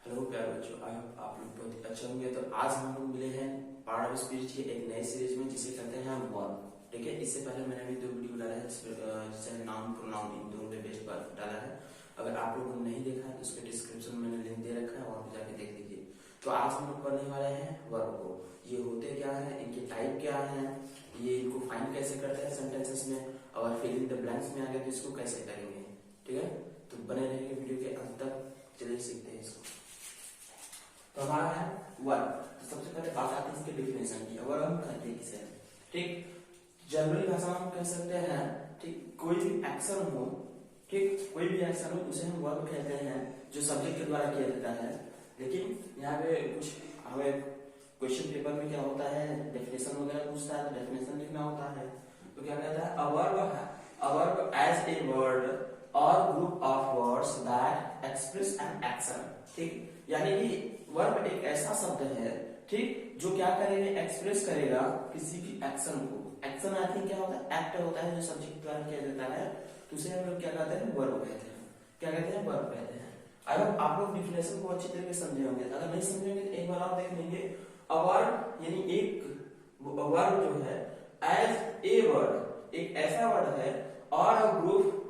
Hello प्यारे बच्चों, I hope आप लोग बहुत ही अच्छे होंगे। तो आज हम लोग मिले हैं पार्ट ऑफ स्पीच की एक नए सीरीज में जिसे कहते हैं वर्ब। ठीक है, इससे पहले मैंने भी 2 वीडियो डाला है जिसे नाउन प्रोनाउन इन दोनों पे बेस्ड पर डाला है। अगर आप लोगों ने नहीं देखा है तो उसके डिस्क्रिप्शन में मैंने लिंक दे रखा है, वहां पे जाके देख लीजिए। तो आज हम लोग पढ़ने वाले हैं वर्ब को। ये होते क्या है, इनके टाइप क्या है, ये इनको फाइंड कैसे करते हैं सेंटेंसेस में, और फिल इन द ब्लैंक्स में आ गए तो इसको कैसे करेंगे। ठीक है, तो बने रहेंगे वीडियो के अंत तक। चलिए सीखते हैं इसको। तो हमारा है वर्ब। तो सबसे पहले बात आती है इसके डिफिनेशन की। वर्ब हम कहते हैं किसे, ठीक, जनरली भाषा में हम कह सकते हैं, ठीक, कोई भी एक्शन हो, ठीक, कोई भी एक्शन हो उसे हम वर्ब कहते हैं जो सब्जेक्ट के द्वारा किया जाता है। लेकिन यहाँ पे कुछ हमें क्वेश्चन पेपर में क्या होता है, डेफिनेशन वगैरह पूछता है तो डेफिनेशन लिखना होता है। तो क्या कहता है, a verb as a word और group of words that express an action. ठीक, यानी कि वर्ब एक ऐसा शब्द है, ठीक, जो क्या करेगा, एक्सप्रेस करेगा किसी भी एक्शन को। एक्शन आई थिंक क्या होता है, एक्ट होता है जो सब्जेक्ट द्वारा किया जाता है, तो उसे हम लोग क्या कहते हैं, वर्ब कहते हैं। क्या कहते हैं, वर्ब कहते हैं। आई होप आप लोग डिफिनेशन को अच्छी तरीके से समझे होंगे। अगर नहीं समझे होंगे तो एक बार आप देख लेंगे। अ वर्ब यानी एक वर्ब जो है, एज ए वर्ड एक ऐसा वर्ड है, और ग्रुप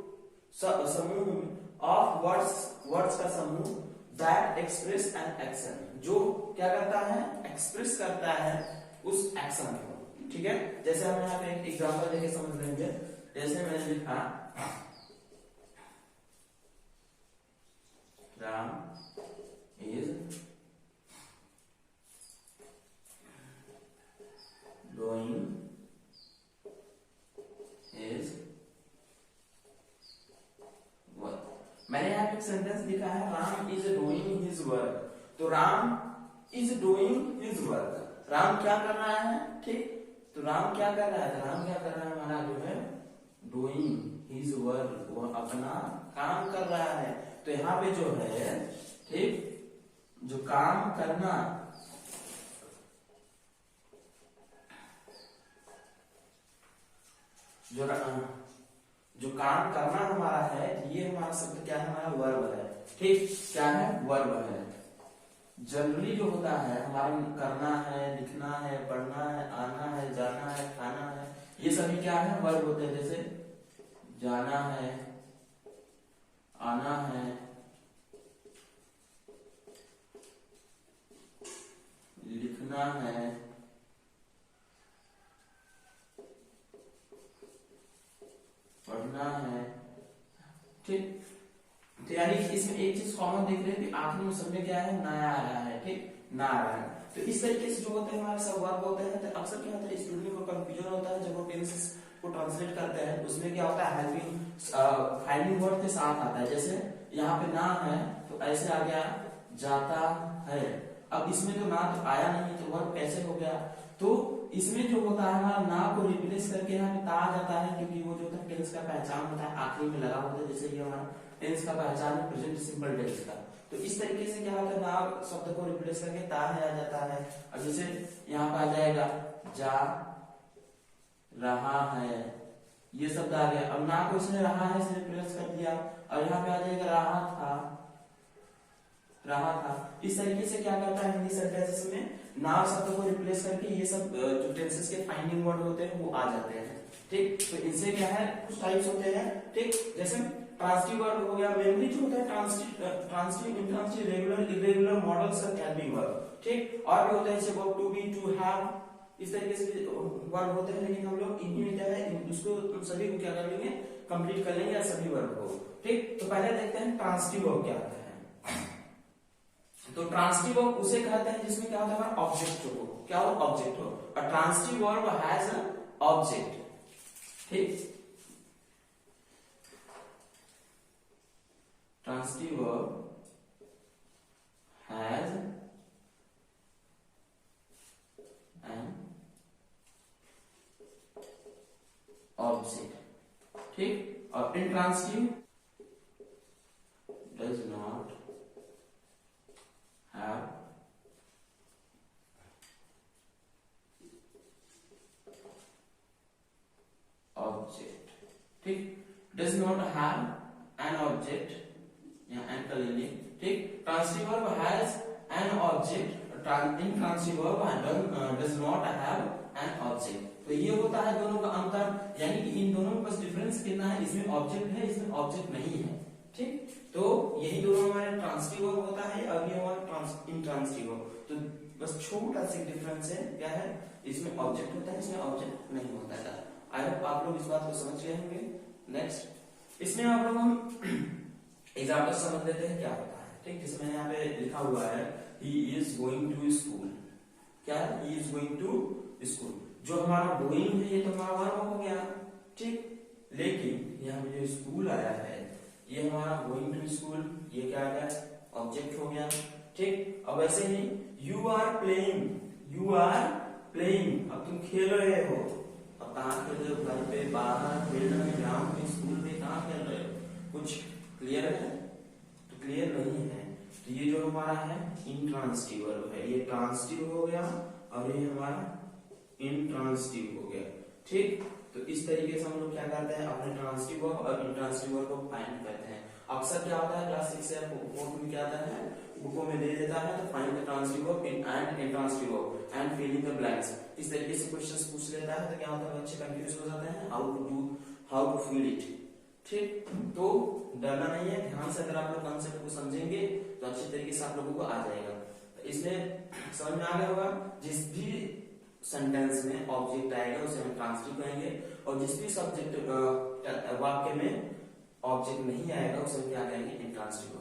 समूह ऑफ वर्ड्स का समूह दैट एक्सप्रेस एन एक्शन, जो क्या करता है, एक्सप्रेस करता है उस एक्शन को। ठीक है, जैसे हम यहाँ पे एक एग्जांपल देके समझ लेंगे। जैसे मैंने लिखा Ram is doing his work. मैंने यहाँ पे एक सेंटेंस लिखा है, Ram is doing his work. तो Ram is doing his work, Ram क्या कर रहा है, ठीक, तो राम क्या कर रहा है, राम क्या कर रहा है, हमारा जो है डूइंग हिज वर्क, वो अपना काम कर रहा है। तो यहाँ पे जो है, ठीक, जो काम करना, जो काम करना हमारा है, ये हमारा शब्द क्या है, हमारा वर्ब है। ठीक, क्या है, वर्ब है। जनरली जो होता है हमारा करना है, लिखना है, पढ़ना है, आना है, जाना है, खाना है, ये सभी क्या है, वर्ब होते हैं। जैसे जाना है, आना है, लिखना है, पढ़ना है। ठीक, तो यानी कि इसमें एक चीज कॉमन देख रहे हैं कि आखिर में सब में क्या है, ना आ रहा है। ठीक, ना आ रहा है। तो इस तरीके से जो होते हैं हमारे सब वर्ब होते हैं। तो अक्सर क्या होता है, स्टूडेंट को कंफ्यूजन होता है जब वो टेंसेस को ट्रांसलेट करते हैं। उसमें क्या होता है, हेल्पिंग फाइंडिंग वर्ड के साथ आता है। जैसे यहाँ पे ना है तो ऐसे आ गया जाता है। अब इसमें तो ना तो आया नहीं, तो वर्ब कैसे हो गया, तो इसमें जो होता है हमारा ना को रिप्लेस करके यहाँ पे ता आ जाता है, क्योंकि वो जो होता है टेंस का पहचान होता है, आखिरी में लगा होता है। जैसे ये हमारा टेंस का पहचान है प्रेजेंट सिंपल टेंस का। तो इस तरीके से क्या होता है, ना शब्द को रिप्लेस करके ता है आ जाता है। अब जैसे यहाँ पे आ जाएगा जा रहा है, ये शब्द आ गया। अब ना को इसने रहा है से रिप्लेस कर दिया, और यहाँ पे आ जाएगा रहा था, रहा था। इस तरीके से क्या करता है हिंदी सेंटेंसेस में, ना शब्द को रिप्लेस करके ये सब जो टेंसेस के फाइंडिंग वर्ड होते हैं वो आ जाते हैं। ठीक, तो इनसे क्या है, कुछ टाइप्स होते हैं। ठीक, जैसे ट्रांसिटिव वर्ब हो गया, मेनली जो होता है transitive, intransitive, regular, irregular, modals और हेल्पिंग वर्ब। ठीक, और भी होते हैं जैसे verb to be, to have, इस तरीके से वर्ब होते हैं। लेकिन हम लोग इन्हीं में क्या है, उसको सभी को क्या कर लेंगे, कंप्लीट कर लेंगे सभी वर्ब को। ठीक, तो पहले देखते हैं ट्रांसिटिव वर्ब क्या होता है। तो ट्रांसिटिव वर्ब उसे कहते हैं जिसमें क्या होता है, हमारा ऑब्जेक्ट हो, क्या हो, ऑब्जेक्ट हो। और transitive verb has an object. ठीक, transitive verb has an object. ठीक, और intransitive does not have object। ठीक, does not have an object यहाँ एन का ले लिए, ठीक। Transitive verb has an object, intransitive verb does not have an object. तो ये होता है दोनों का अंतर, यानी कि इन दोनों में बस डिफरेंस कितना है, इसमें ऑब्जेक्ट है, इसमें ऑब्जेक्ट नहीं है, ठीक। तो यही दोनों हमारे ट्रांसिटिव वर्ब होता है, अब ये हमारा इंट्रांसिटिव वर्ब। तो बस छोटा सा डिफरेंस है, क्या है, इसमें ऑब्जेक्ट होता है, इसमें ऑब्जेक्ट नहीं होता है। आई होप आप लोग इस बात को समझ गए होंगे। नेक्स्ट इसमें आप लोग हम एग्जाम्पल समझ लेते हैं क्या होता है, ठीक। जैसे मैंने यहाँ पे लिखा हुआ है he is going to school, क्या है, he is going to school. जो हमारा गोइंग है ये तो हमारा वर्ब हो गया, ठीक। लेकिन यहाँ पे जो स्कूल आया है ये हमारा गोइंग टू स्कूल, ये क्या आ गया, ऑब्जेक्ट हो गया, ठीक। अब ऐसे ही you are playing, you are playing, अब तुम खेल रहे हो, अब कहाँ खेल रहे हो, घर पे, बाहर, फील्ड में, ग्राउंड में, स्कूल में, कहाँ खेल रहे हो, कुछ क्लियर है, तो क्लियर नहीं है। तो ये जो हमारा है इंट्रांसिटिव वर्ब है, ये ट्रांसिटिव हो गया और ये हमारा इंट्रांसिटिव हो गया, ठीक। तो इस तरीके से हम लोग क्या करते हैं, अपने ट्रांसिटिव वर्ब और इंट्रांसिटिव वर्ब को फाइंड करते हैं। अक्सर क्या होता है क्लास 6 से 4 में क्या आता है, बुकों में दे देता है, तो find the transitive verb and intransitive verb and fill in the blanks, इस तरीके से क्वेश्चंस पूछ लेता है। तो क्या होता है, बच्चे कंफ्यूज हो जाते हैं हाउ टू फिल इट, ठीक। तो डरना नहीं है, ध्यान से अगर आप लोग कॉन्सेप्ट को समझेंगे तो अच्छी तरीके से आप लोगों को आ जाएगा। तो इसमें समझ में आ गया होगा, जिस भी सेंटेंस में ऑब्जेक्ट आएगा उसे हम ट्रांसिटिव कहेंगे, और जिस भी सब्जेक्ट वाक्य में ऑब्जेक्ट नहीं आएगा उसे क्या कहेंगे, इंट्रांसिटिव,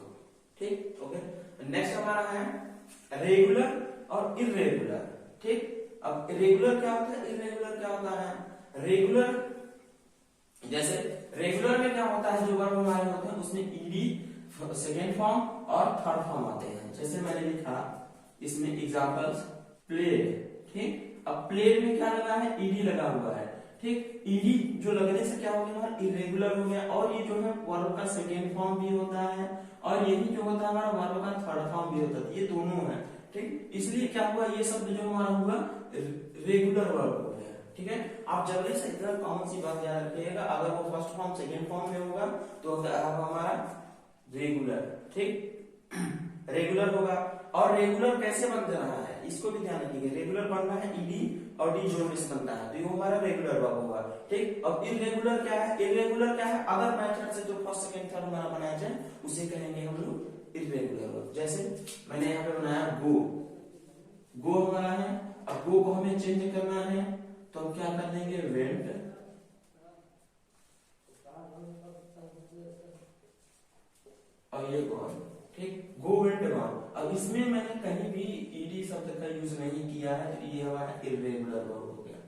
ठीक। ओके, नेक्स्ट हमारा है रेगुलर और इर्रेगुलर, ठीक। अब रेगुलर क्या होता है, इर्रेगुलर क्या होता है। रेगुलर, जैसे रेगुलर में क्या होता है, जो वर्ब हमारे होते हैं उसमें ईडी सेकेंड फॉर्म और थर्ड फॉर्म आते हैं। जैसे मैंने लिखा इसमें एग्जांपल्स प्लेड, ठीक। अब प्लेड में क्या लगा है, ईडी लगा हुआ है, ठीक। ईडी जो लगने से क्या हो गया, इरेगुलर हो गया, और ये जो है वर्ब का सेकेंड फॉर्म भी होता है और यही जो होता है हमारा वर्ब का थर्ड फॉर्म भी होता है, ये दोनों है, ठीक। इसलिए क्या हुआ, ये शब्द जो हमारा हुआ रेगुलर वर्ब हो गया, ठीक है। आप जल्दी से इधर कॉमन सी बात याद रखिएगा, अगर वो फर्स्ट फॉर्म सेकेंड फॉर्म में होगा तो हमारा रेगुलर, ठीक, रेगुलर होगा। और रेगुलर कैसे बन रहा है इसको भी ध्यान रखिएगा, रेगुलर बनना है ईडी और डी जोड़ने से बनता है, तो ये हमारा रेगुलर वर्ब होगा, ठीक। अब इरेगुलर क्या है, इरेगुलर क्या है, अदर मेथड से जो फर्स्ट सेकंड थर्ड हमारा बनाया जाए उसे कहेंगे हम लोग इरेगुलर वर्ब। जैसे मैंने यहाँ पे बनाया गो, गो हमारा है, अब गो को हमें चेंज करना है तो हम क्या कर देंगे, वेंट, और ये गॉन, ठीक, गो वेंट गॉन। अब इसमें मैंने कहीं भी ईडी शब्द का यूज नहीं किया है, तो ये हमारा इरेगुलर वर्ब हो गया,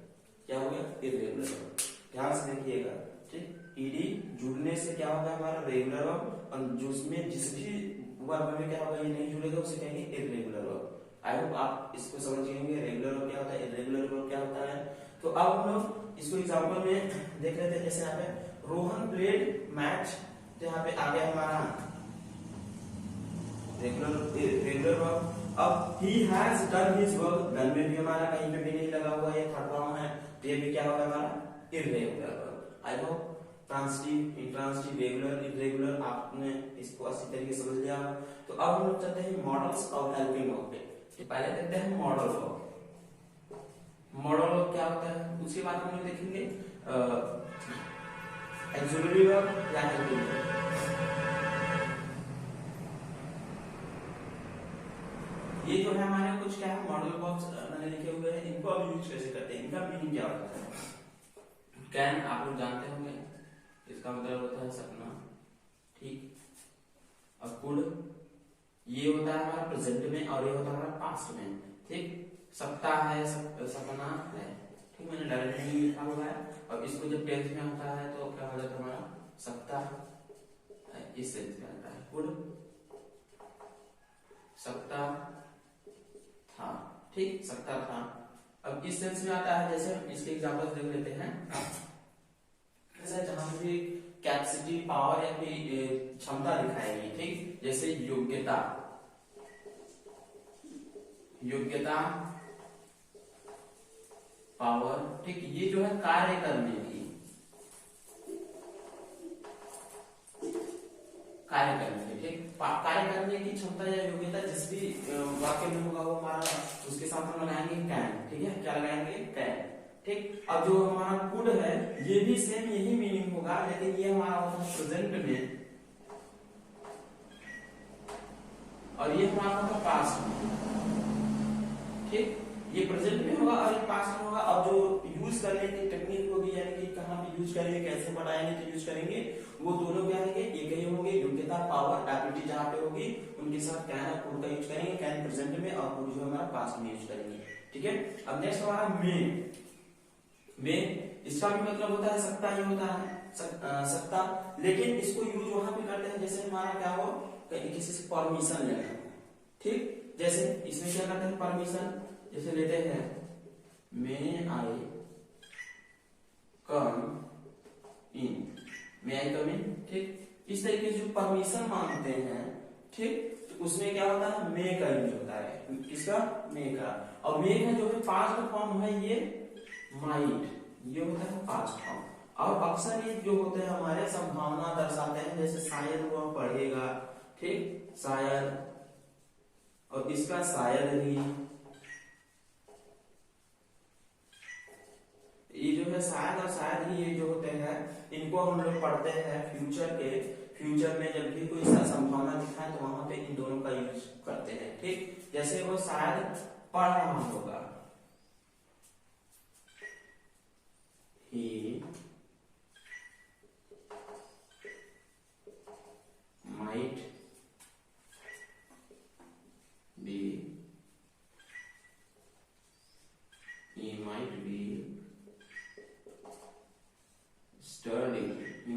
क्या हो गया, इरेगुलर वर्ब। ध्यान से देखिएगा, ठीक, ईडी जुड़ने से क्या होगा हमारा रेगुलर वर्ब, और जिसमें जिस भी वर्ब में क्या होगा ये नहीं जुड़ेगा उसे कहेंगे इरेगुलर वर्ब। आई होप आप इसको समझ गए, रेगुलर वर्ब क्या होता है, इरेगुलर वर्ब क्या होता है। तो अब हम लोग इसको एग्जांपल में देख लेते हैं। जैसे यहाँ पे रोहन प्लेड मैच, तो यहाँ पे आ गया हमारा रेगुलर वर्ब। अब he has done his work, done में भी हमारा कहीं पे भी नहीं लगा हुआ है, थर्ड फॉर्म है, तो ये भी क्या होगा हमारा irregular verb. I hope transitive, intransitive, regular, irregular आपने इसको अच्छी तरीके से समझ लिया। तो अब हम लोग चलते हैं मॉडल्स और हेल्पिंग वर्ब पे। पहले देखते हैं मॉडल वर्ब। मॉडल वर्ब क्या होता है, उसके बाद हम लोग देखेंगे ऑक्सिलरी वर्ब या हेल्पिंग वर्ब। ये जो है हमारे कुछ क्या है मॉडल वर्ब्स मैंने लिखे हुए हैं, इनको अब यूज कैसे करते हैं, इनका मीनिंग क्या होता है। कैन आप लोग जानते होंगे, इसका मतलब होता है सपना, ठीक। और कुड ये होता है हमारा प्रेजेंट में और ये होता है हमारा पास्ट में, ठीक। सकता है, सपना है, ठीक, मैंने डायरेक्ट नहीं लिखा हुआ है। और इसको जब टेंस में होता है तो क्या हो जाता है हमारा सकता है, इस सेंस में आता है कुड, सकता था, ठीक, सकता था। अब इस सेंस में आता है, जैसे इसके एग्जांपल्स देख लेते हैं। जैसे जहां भी कैपेसिटी, पावर या कोई क्षमता दिखाएगी, ठीक, जैसे योग्यता, योग्यता, पावर, ठीक, ये जो है कार्य करने की, कार्य करने की, ठीक, कार्य करने की क्षमता या योग्यता जिस भी वाक्य में होगा वो हमारा उसके साथ हम लगाएंगे कैन। ठीक है, क्या लगाएंगे? कैन। ठीक, अब जो हमारा कुड है ये भी सेम यही मीनिंग होगा, लेकिन ये हमारा होता है प्रेजेंट में और ये हमारा होगा पास्ट में। ठीक, ये प्रेजेंट में होगा और ये पास्ट में होगा। अब जो यूज करने की टेक्निक होगी यानी कि कहां पे यूज करेंगे, कैसे बढ़ाएंगे तो यूज करेंगे, वो दोनों क्या रहेंगे? एक ही होंगे, योग्यता पावर एबिलिटी जहां पे होगी उनके साथ कैन और कुड का यूज करेंगे। कैन प्रेजेंट में और कुड जो हमारा पास्ट में यूज करेंगे। ठीक है, अब नेक्स्ट हमारा में इसका भी मतलब होता है सकता ही होता है सकता, लेकिन इसको यूज वहां पे करते हैं जैसे हमारा क्या हो, किसी से परमिशन लेना। ठीक, जैसे इसमें क्या करते हैं? परमिशन जैसे लेते हैं मे आई कम इन। ठीक, इस तरीके से जो परमिशन मांगते हैं, ठीक, तो उसमें क्या होता है? मे का यूज होता है। किसका? मे का। और मे का जो है पास्ट फॉर्म है ये माइट, ये होता है पास्ट फॉर्म। और अक्सर ये जो होते हैं हमारे संभावना दर्शाते हैं, जैसे शायद वो पढ़ेगा। ठीक, शायद, और इसका शायद ही, ये जो है शायद और शायद ही ये जो होते हैं इनको हम लोग पढ़ते हैं फ्यूचर में जब भी कोई संभावना दिखाए तो वहां पे इन दोनों का यूज करते हैं। ठीक, जैसे वो शायद पढ़ रहा होगा, he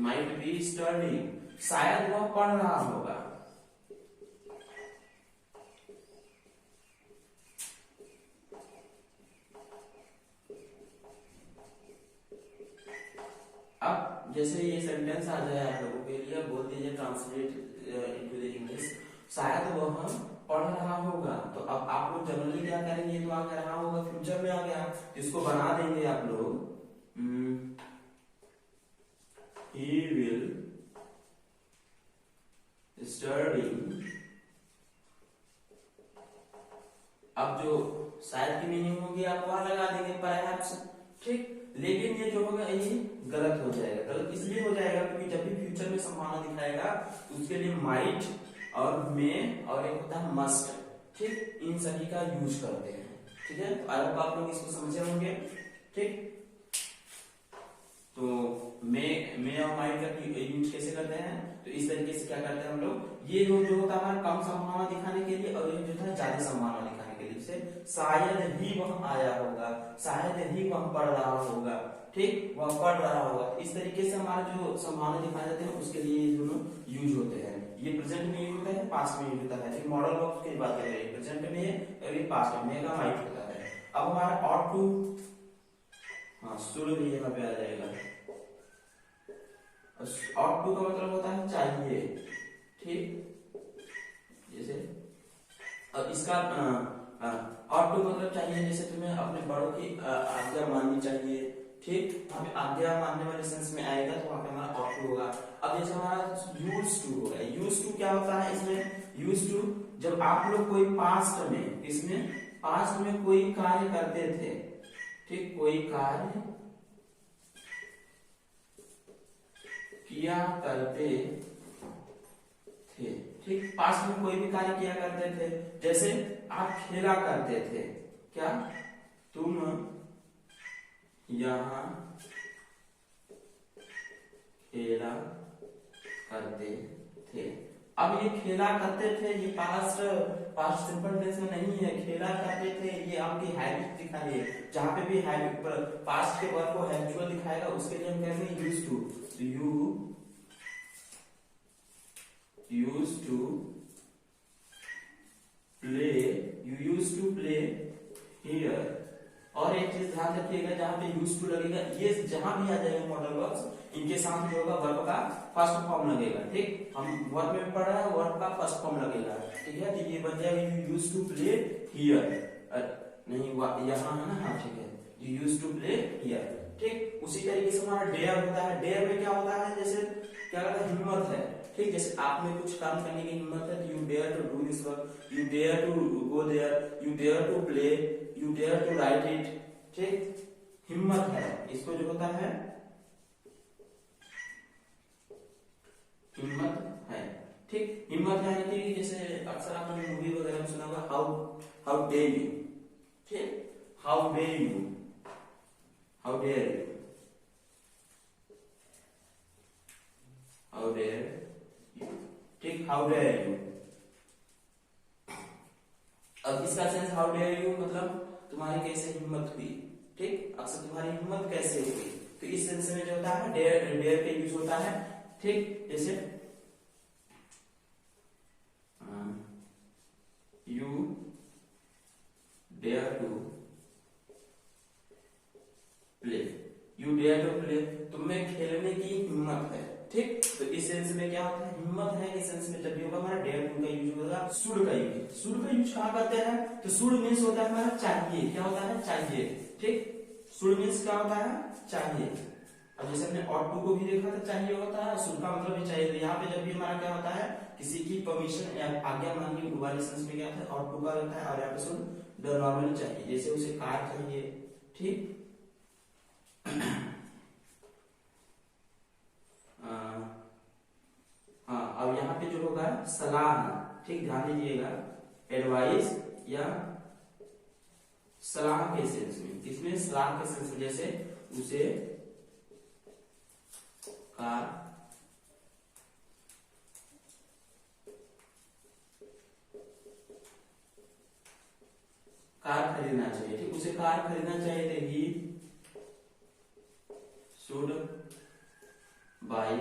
might be studying, शायद वह पढ़ रहा होगा। अब जैसे ये सेंटेंस आ जाए आप लोगों के लिए, बोल दीजिए ट्रांसलेट इनटू द इंग्लिश, शायद वह पढ़ रहा होगा। तो अब आप लोग जनरली क्या करेंगे? तो आ रहा होगा फ्यूचर में आ गया, इसको बना देंगे आप लोग he will studying। अब जो शायद की मीनिंग होगी आप वहां लगा देंगे perhaps। ठीक, लेकिन ये जो होगा ये गलत हो जाएगा। गलत इसलिए हो जाएगा क्योंकि जब भी फ्यूचर में संभावना दिखाएगा उसके लिए माइट और मे और एक होता है मस्ट। ठीक, इन सभी का यूज करते हैं। ठीक है, तो आई होप आप लोग इसको समझे होंगे। ठीक, तो मे और माइट का यूज कैसे करते हैं? तो इस तरीके से क्या करते हैं हम लोग, ये जो होता है कम संभावना दिखाने के लिए और ये जो है ज्यादा संभावना दिखाने के लिए। जैसे शायद ही वह आया होगा, शायद ही वह पढ़ रहा होगा। ठीक, वह पढ़ रहा होगा। इस तरीके से हमारे जो संभावना दिखाए जाते हैं उसके लिए ये दोनों यूज होते हैं। ये प्रेजेंट में यूज होता है, पास्ट में यूज होता है। मॉडल वर्ब की बात करें, प्रेजेंट में है और ये पास्ट में मेगा माइट होता है। अब हमारा ऑट टू, हाँ शुरू भी यहाँ पे आ जाएगा। ऑट टू का मतलब होता है चाहिए। ठीक, जैसे अब इसका ऑट टू मतलब चाहिए, जैसे तुम्हें अपने बड़ों की आज्ञा माननी चाहिए। ठीक, वहां पे आज्ञा मानने वाले सेंस में आएगा तो वहां पे हमारा ऑट टू होगा। अब जैसे हमारा यूज टू होगा, यूज टू क्या होता है इसमें? यूज टू जब आप लोग कोई पास्ट में, इसमें पास्ट में कोई कार्य करते थे। ठीक, कोई कार्य किया करते थे। ठीक, पास्ट में कोई भी कार्य किया करते थे, जैसे आप खेला करते थे। क्या? तुम यहाँ खेला करते थे। अब ये खेला करते थे, ये पास्ट सिंपल टेंस में नहीं है। खेला करते थे ये आपकी हैबिट दिखाई है। जहां पे भी हैबिट पर पास्ट के वर्ब को हैबिचुअल दिखाएगा उसके लिए हम कहेंगे used to. You used to play here। और एक चीज ध्यान रखिएगा, जहां पे यूज टू लगेगा, ये जहां भी आ जाएगा मॉडल वर्ब्स, इनके साथ जो होगा वर्ब का फर्स्ट फॉर्म लगेगा। ठीक, हम वर्ब में पढ़ रहे हैं, वर्ब का फर्स्ट फॉर्म लगेगा। ठीक है, तो ये बन जाएगा you use to play here. नहीं यहाँ है ना, हाँ ठीक है, you use to play here. ठीक, उसी तरीके से हमारा डेयर होता है। डेयर में क्या होता है? जैसे क्या कहता है? हिम्मत है। ठीक, जैसे आप में कुछ काम करने की हिम्मत है, you dare to do this work, you dare to go there, you dare to play, you dare to write it. ठीक, हिम्मत है, इसको जो होता है हिम्मत है। ठीक, हिम्मत है कि जैसे अक्सर आपने मूवी वगैरह में सुना होगा, हाउ डे यू। ठीक, how dare you, how dare you, how dare you. ठीक, हाउ डेयर यू। अब इसका सेंस हाउ डेयर यू मतलब तुम्हारी कैसे हिम्मत हुई। ठीक, अक्सर तुम्हारी हिम्मत कैसे हुई, तो इस सेंस में जो होता है डेयर, डेयर का यूज होता है। ठीक, जैसे you dare to play, you dare to play, तुम्हें खेलने की हिम्मत है। ठीक, तो इस सेंस में क्या होता है, हिम्मत है के सेंस में जब भी होगा हमारा डेयर टू का यूज होगा। शुड का यूज, शुड का यूज कहाँ करते हैं, तो शुड मीन्स होता है हमारा चाहिए, क्या होता है चाहिए। ठीक, शुड मीन्स क्या होता है चाहिए। अब जैसे हमने ऑट टू को भी देखा था, चाहिए होता है, शुड का मतलब भी चाहिए। तो यहाँ पे जब भी हमारा क्या होता है किसी की परमिशन या आज्ञा मांगने वाले सेंस में क्या होता है ऑट टू का होता है, और यहाँ पे शुड नॉर्मली चाहिए, जैसे उसे कार चाहिए। ठीक, हाँ, अब यहाँ पे जो होगा सलाह। ठीक, ध्यान दीजिएगा, एडवाइस या सलाह के सेंस में, इसमें सलाह के सेंस में, जैसे उसे कार खरीदना चाहिए। ठीक, उसे कार खरीदना चाहिए, तो he should buy a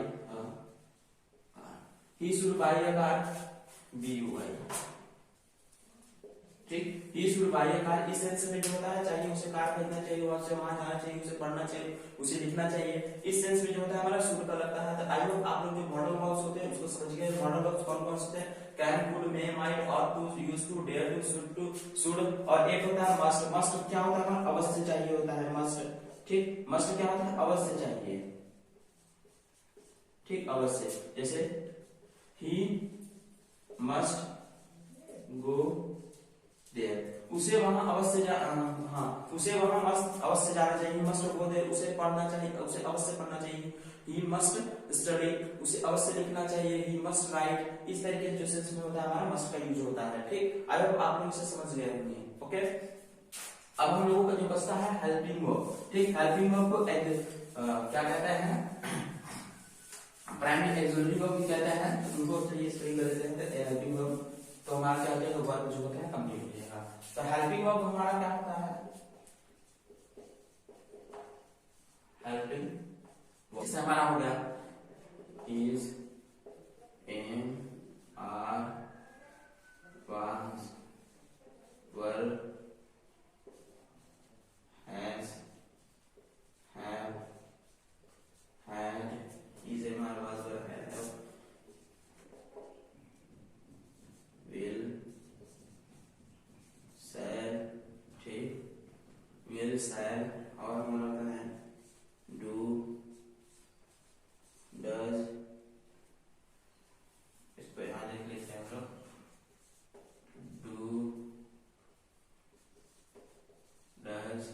car, he should buy a car, BUY। ठीक, he should buy a car, इस सेंस में जो होता है चाहिए, उसे कार खरीदना चाहिए, वहां से वहां जाना चाहिए, उसे पढ़ना चाहिए, उसे लिखना चाहिए। इस सेंस में जो होता है हमारा शुड का लगता है। तो आई होप आप लोग जो मॉडल वर्ब्स होते हैं उसको समझ गए। मॉडल वर्ब्स कौन कौन से होते हैं, can, could, may, might, ought to, used to, dare to, should. और एक होता है मस्ट। मस्ट क्या होता है हमारा अवश्य चाहिए होता है, मस्ट। ठीक, मस्ट क्या होता है अवश्य चाहिए। ठीक, अवश्य, जैसे ही मस्ट गो देयर, उसे वहां अवश्य उसे वहां मस्ट अवश्य जाना चाहिए, मस्ट गो देयर, उसे पढ़ना चाहिए, उसे अवश्य पढ़ना चाहिए। ही मस्ट स्टडी, उसे अवश्य लिखना चाहिए। ही मस्ट राइट, इस तरीके जो सेंस में होता है हमारा मस्ट का यूज होता है। ठीक, आई होप आप लोग इसे समझ गए होंगे। ओके, अब हम लोगों का जो बचता है हेल्पिंग वर्ब। ठीक, हेल्पिंग वर्ब को क्या कहते हैं, प्राइमरी एक्सिलरी वर्ब भी कहते हैं। उनको चलिए स्टडी कर लेते हैं हेल्पिंग वर्ब। तो हमारा क्या होता है, वर्ब जो होता है कंप्लीट हो जाएगा। तो हेल्पिंग वर्ब हमारा क्या होता है, हेल्पिंग, इससे हमारा हो गया is, am, are, was, were, has, have, had, is, am, are, was, were, have, will, shall. ठीक, विल, शैल, और हमारा है डू, डज, इसको यहां लिख लेते हैं हम लोग, डू, डज,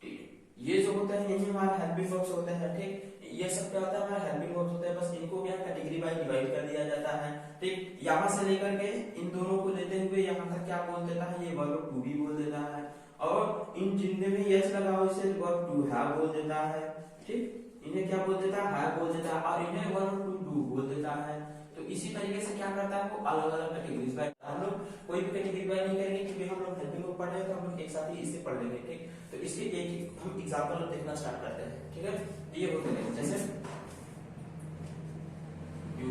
डिड। ये जो होता है यही हमारा हेल्पिंग वर्ब्स होते हैं। ठीक, ये सब क्या होता है हमारा हेल्पिंग वर्ब्स होता है। बस इनको क्या कैटेगरी वाइज डिवाइड कर दिया जाता है। ठीक, यहां से लेकर के इन दोनों को लेते हुए यहां तक क्या बोल देता है, ये वर्ब टू भी बोल देता है, और इन जितने भी यस लगा हो इसे वर्ब टू हैव बोल देता है। ठीक, इन्हें क्या बोल देता है, हैव बोल देता है, और इन्हें वर्ब टू डू बोल देता है। तो इसी तरीके से क्या करता है वो अलग अलग कैटेगरीज बाय, हम लोग कोई भी कैटेगरी बाय नहीं करेंगे क्योंकि हम लोग हेल्पिंग वर्ब पढ़ रहे हैं, तो हम लोग एक साथ ही इसे पढ़ लेंगे। ठीक, तो इसके एक हम एग्जांपल देखना स्टार्ट करते हैं। ठीक है, ये होते हैं जैसे यू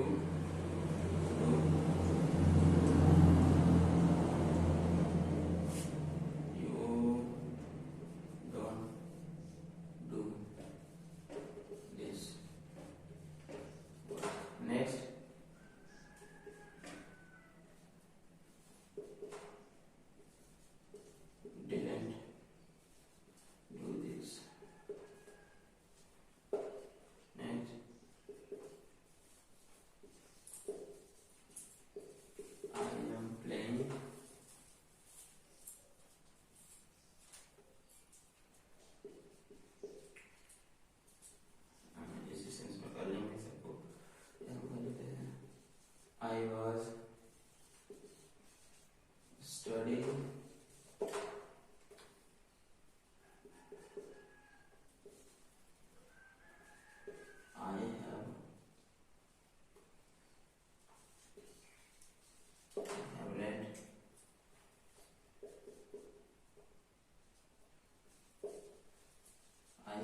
next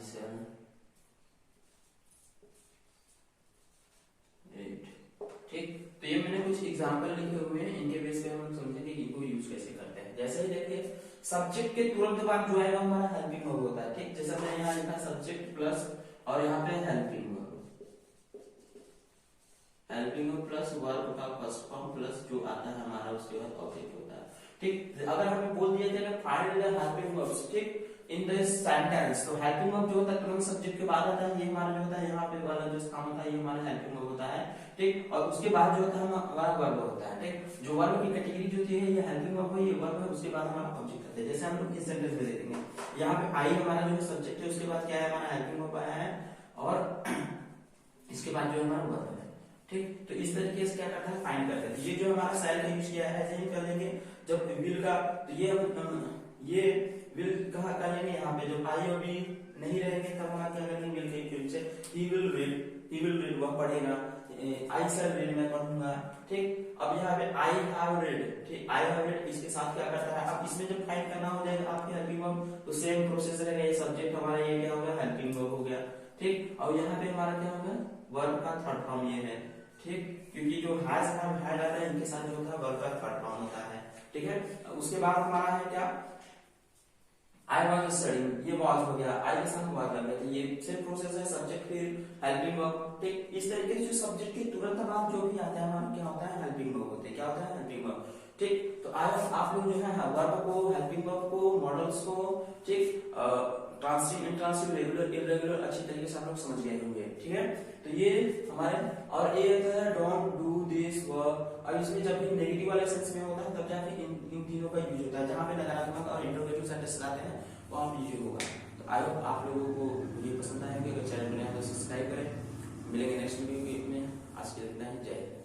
7 8। ठीक, तो ये मैंने कुछ एग्जांपल लिखे हुए हैं, इनके बेस पे हम समझेंगे कि इनको यूज कैसे करते हैं। जैसे ही देखिए सब्जेक्ट के तुरंत बाद जो आएगा हमारा हेल्पिंग वर्ब होता है। ठीक, जैसे मैंने यहाँ लिखा सब्जेक्ट प्लस और यहाँ पे helping verb, helping verb plus verb का फर्स्ट फॉर्म प्लस जो आता है हमारा उसके बाद ऑब्जेक्ट होता है। ठीक, अगर हमें बोल दिया जाए फाइंड द हेल्पिंग वर्ब्स, ठीक, इन दिस सेंटेंस, तो हेल्पिंग वर्ब जो होता है तुरंत सब्जेक्ट के बाद आता है, ये हमारा जो होता है यहाँ पे वाला जो काम होता है ये हमारा हेल्पिंग वर्ब होता है। ठीक, और उसके बाद जो होता है हमारा वर्ब होता है। ठीक, जो वर्ब की कैटेगरी जो होती है ये हेल्पिंग वर्ब है, ये वर्ब है, उसके बाद हमारा ऑब्जेक्ट आता है। जैसे हम लोग इस सेंटेंस में देखेंगे, यहाँ पे आई हमारा जो है सब्जेक्ट है, उसके बाद क्या है हमारा हेल्पिंग वर्ब आया है और इसके बाद जो है हमारा वर्ब है। ठीक, तो इस तरीके से क्या करता है फाइंड करते हैं। ये जो हमारा सेल का यूज किया है ऐसे ही कर लेंगे। जब विल का, तो ये विल कहा करेंगे यहाँ पे जब आई और बी नहीं रहेंगे तब हम क्या करेंगे विल के यूज से ही विल रीड, वह पढ़ेगा। आई शैल रीड, मैं पढ़ूंगा। ठीक, अब यहाँ पे आई हैव रीड, ठीक, आई हैव रीड इसके साथ क्या करता है, अब इसमें जब फाइंड करना हो जाएगा आपके हेल्पिंग वर्ब तो सेम प्रोसेस रहेगा। ये सब्जेक्ट हमारा ये क्या होगा हेल्पिंग वर्ब हो गया। ठीक, और यहाँ पे हमारा क्या होगा वर्ब का थर्ड फॉर्म ये है। ठीक, क्योंकि जो हैज हैव हैड आता है इनके साथ जो होता है वर्ब का थर्ड फॉर्म होता है। ठीक है, उसके बाद हमारा है क्या आई वाज स्टडीइंग, ये वाज हो गया, आई के साथ वाज लग गया, तो ये सेम प्रोसेस है सब्जेक्ट फिर हेल्पिंग वर्ब। ठीक, इस तरीके से जो सब्जेक्ट के तुरंत बाद जो भी आता है हमारा क्या होता है हेल्पिंग वर्ब होते हैं। क्या होता है हेल्पिंग वर्ब। ठीक, तो आज आप लोग जो है वर्ब को, हेल्पिंग वर्ब को, मॉडल्स को, ठीक, ट्रांसिटिव, इंट्रांसिटिव, रेगुलर, इररेगुलर अच्छी तरीके से आप लोग समझ गए होंगे। ठीक है, तो ये हमारे और ये होता है डोंट डू दिस वर्क। अब इसमें जब भी नेगेटिव वाले सेंस में होता है तब जाके इन तीनों का यूज होता है। जहां पे नकारात्मक और इंटरोगेटिव सेंटेंस आते हैं वहां पे यूज होगा। तो आई होप आप लोगों को वीडियो पसंद आएगा। अगर चैनल बनाए तो सब्सक्राइब करें। मिलेंगे नेक्स्ट वीडियो में। आज के लिए इतना ही। जय हिंद।